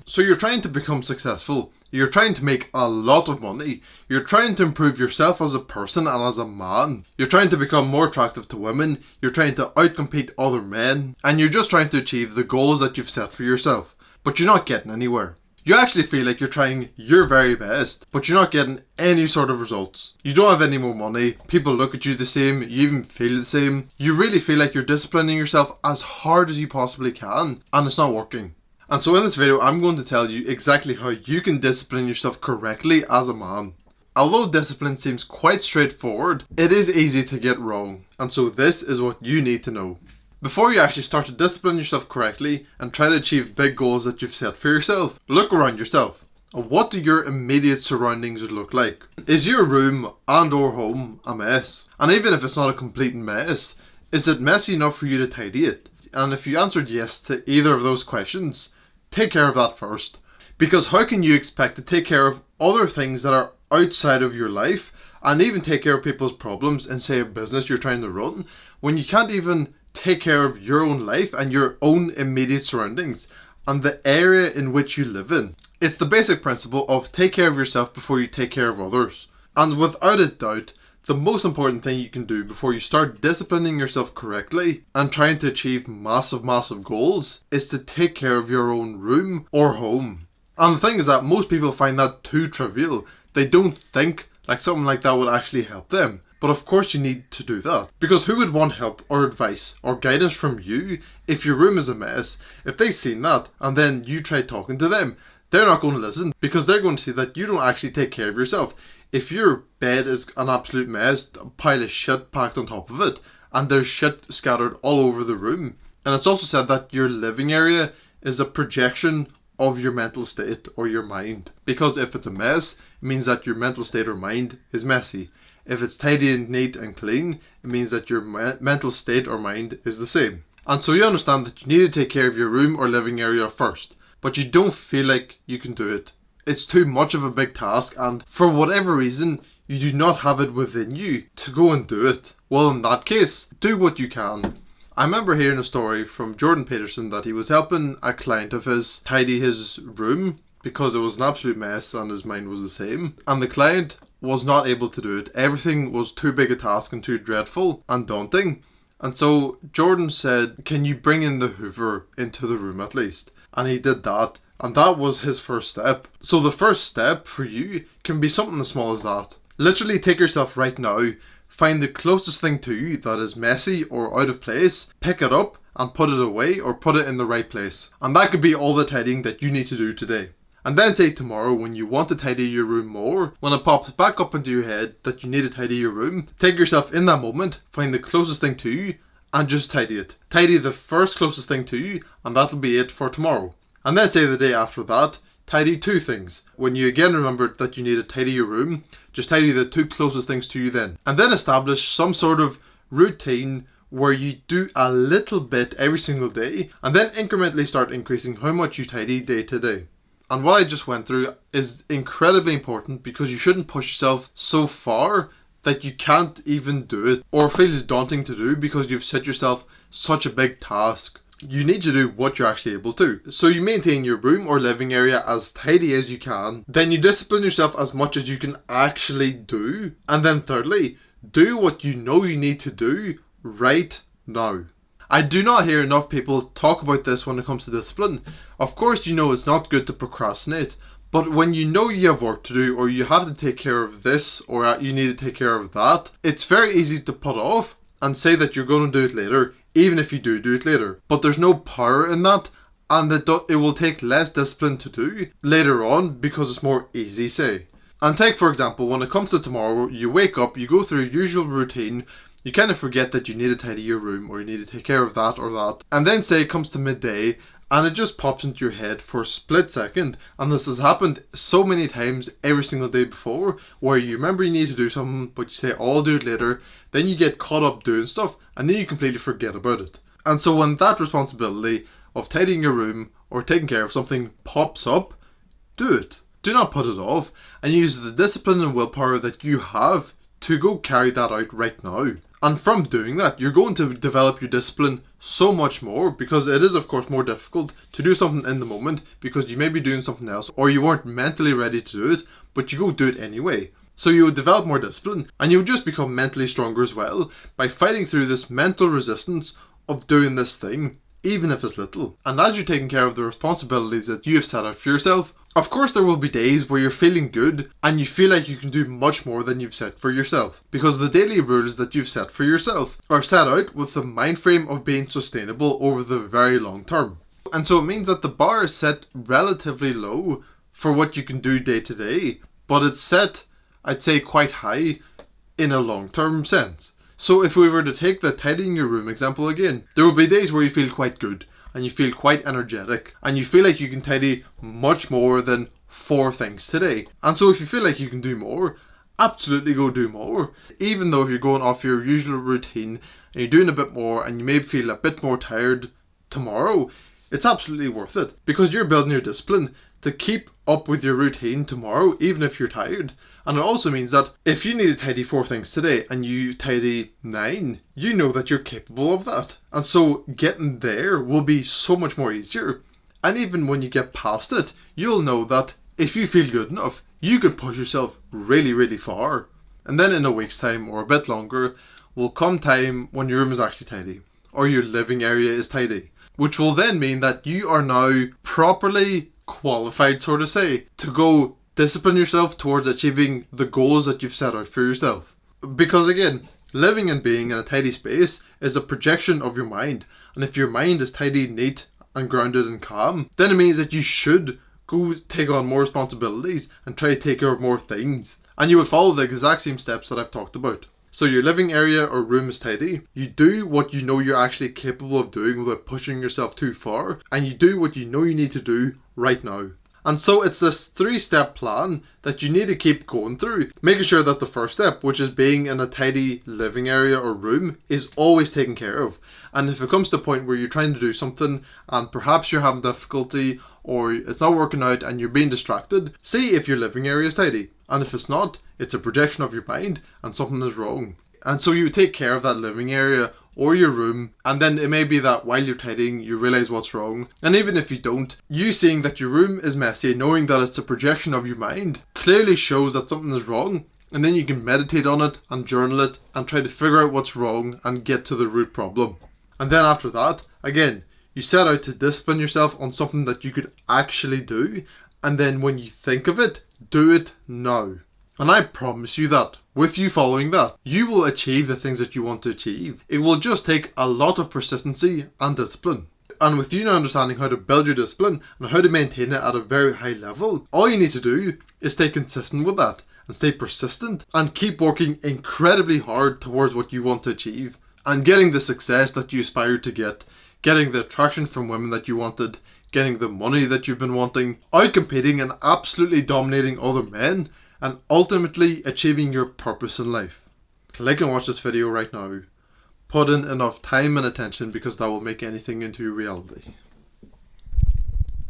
So you're trying to become successful. You're trying to make a lot of money. You're trying to improve yourself as a person and as a man. You're trying to become more attractive to women. You're trying to outcompete other men. And you're just trying to achieve the goals that you've set for yourself. But you're not getting anywhere. You actually feel like you're trying your very best, but you're not getting any sort of results. You don't have any more money. People look at you the same. You even feel the same. You really feel like you're disciplining yourself as hard as you possibly can, and it's not working. And so in this video, I'm going to tell you exactly how you can discipline yourself correctly as a man. Although discipline seems quite straightforward, it is easy to get wrong. And so this is what you need to know. Before you actually start to discipline yourself correctly and try to achieve big goals that you've set for yourself, look around yourself. What do your immediate surroundings look like? Is your room and or home a mess? And even if it's not a complete mess, is it messy enough for you to tidy it? And if you answered yes to either of those questions, take care of that first. Because how can you expect to take care of other things that are outside of your life and even take care of people's problems in, say, a business you're trying to run when you can't even take care of your own life and your own immediate surroundings and the area in which you live in? It's the basic principle of take care of yourself before you take care of others. And without a doubt, the most important thing you can do before you start disciplining yourself correctly and trying to achieve massive goals is to take care of your own room or home. And the thing is that most people find that too trivial. They don't think like something like that would actually help them. But of course you need to do that. Because who would want help or advice or guidance from you if your room is a mess? If they've seen that and then you try talking to them, they're not going to listen because they're going to see that you don't actually take care of yourself. If your bed is an absolute mess, a pile of shit packed on top of it, and there's shit scattered all over the room, and it's also said that your living area is a projection of your mental state or your mind. Because if it's a mess, it means that your mental state or mind is messy. If it's tidy and neat and clean, it means that your mental state or mind is the same. And so you understand that you need to take care of your room or living area first, but you don't feel like you can do it. It's too much of a big task, and for whatever reason, you do not have it within you to go and do it. Well, in that case, do what you can. I remember hearing a story from Jordan Peterson that he was helping a client of his tidy his room because it was an absolute mess and his mind was the same. And the client was not able to do it. Everything was too big a task and too dreadful and daunting. And so Jordan said, can you bring in the Hoover into the room at least? And he did that. And that was his first step. So the first step for you can be something as small as that. Literally take yourself right now, find the closest thing to you that is messy or out of place, pick it up and put it away or put it in the right place. And that could be all the tidying that you need to do today. And then say tomorrow when you want to tidy your room more, when it pops back up into your head that you need to tidy your room, take yourself in that moment, find the closest thing to you and just tidy it. Tidy the first closest thing to you and that'll be it for tomorrow. And then say the day after that, tidy two things. When you again remember that you need to tidy your room, just tidy the two closest things to you then. And then establish some sort of routine where you do a little bit every single day and then incrementally start increasing how much you tidy day to day. And what I just went through is incredibly important because you shouldn't push yourself so far that you can't even do it or feel it's daunting to do because you've set yourself such a big task. You need to do what you're actually able to. So you maintain your room or living area as tidy as you can. Then you discipline yourself as much as you can actually do. And then thirdly, do what you know you need to do right now. I do not hear enough people talk about this when it comes to discipline. Of course, you know it's not good to procrastinate. But when you know you have work to do or you have to take care of this or you need to take care of that, it's very easy to put off and say that you're going to do it later, even if you do it later. But there's no power in that and it will take less discipline to do later on because it's more easy, say. And take for example, when it comes to tomorrow, you wake up, you go through your usual routine, you kind of forget that you need to tidy your room or you need to take care of that or that. And then say it comes to midday and it just pops into your head for a split second. And this has happened so many times every single day before where you remember you need to do something but you say, oh, I'll do it later. Then you get caught up doing stuff and then you completely forget about it. And so when that responsibility of tidying your room or taking care of something pops up, do it. Do not put it off and use the discipline and willpower that you have to go carry that out right now. And from doing that, you're going to develop your discipline so much more, because it is of course more difficult to do something in the moment because you may be doing something else or you weren't mentally ready to do it, but you go do it anyway. So you would develop more discipline and you would just become mentally stronger as well by fighting through this mental resistance of doing this thing, even if it's little. And as you're taking care of the responsibilities that you have set out for yourself, of course there will be days where you're feeling good and you feel like you can do much more than you've set for yourself, because the daily rules that you've set for yourself are set out with the mind frame of being sustainable over the very long term. And so it means that the bar is set relatively low for what you can do day to day, but it's set, I'd say, quite high in a long-term sense. So if we were to take the tidying your room example again, there will be days where you feel quite good and you feel quite energetic and you feel like you can tidy much more than 4 things today. And so if you feel like you can do more, absolutely go do more. Even though if you're going off your usual routine and you're doing a bit more and you may feel a bit more tired tomorrow, it's absolutely worth it because you're building your discipline to keep up with your routine tomorrow, even if you're tired. And it also means that if you need to tidy 4 things today and you tidy 9, you know that you're capable of that. And so getting there will be so much more easier. And even when you get past it, you'll know that if you feel good enough, you can push yourself really, really far. And then in a week's time or a bit longer will come time when your room is actually tidy or your living area is tidy, which will then mean that you are now properly qualified, so to say, to go discipline yourself towards achieving the goals that you've set out for yourself. Because again, living and being in a tidy space is a projection of your mind. And if your mind is tidy, neat and grounded and calm, then it means that you should go take on more responsibilities and try to take care of more things. And you would follow the exact same steps that I've talked about. So your living area or room is tidy. You do what you know you're actually capable of doing without pushing yourself too far. And you do what you know you need to do right now. And so it's this 3-step plan that you need to keep going through, making sure that the first step, which is being in a tidy living area or room, is always taken care of. And if it comes to a point where you're trying to do something and perhaps you're having difficulty or it's not working out and you're being distracted, see if your living area is tidy. And if it's not, it's a projection of your mind and something is wrong. And so you take care of that living area or your room, and then it may be that while you're tidying you realise what's wrong. And even if you don't, you seeing that your room is messy, knowing that it's a projection of your mind, clearly shows that something is wrong. And then you can meditate on it and journal it and try to figure out what's wrong and get to the root problem. And then after that, again, you set out to discipline yourself on something that you could actually do, and then when you think of it, do it now. And I promise you that with you following that, you will achieve the things that you want to achieve. It will just take a lot of persistency and discipline. And with you now understanding how to build your discipline and how to maintain it at a very high level, all you need to do is stay consistent with that and stay persistent and keep working incredibly hard towards what you want to achieve and getting the success that you aspire to get, getting the attraction from women that you wanted, getting the money that you've been wanting, outcompeting and absolutely dominating other men, and ultimately achieving your purpose in life. Click and watch this video right now. Put in enough time and attention because that will make anything into reality.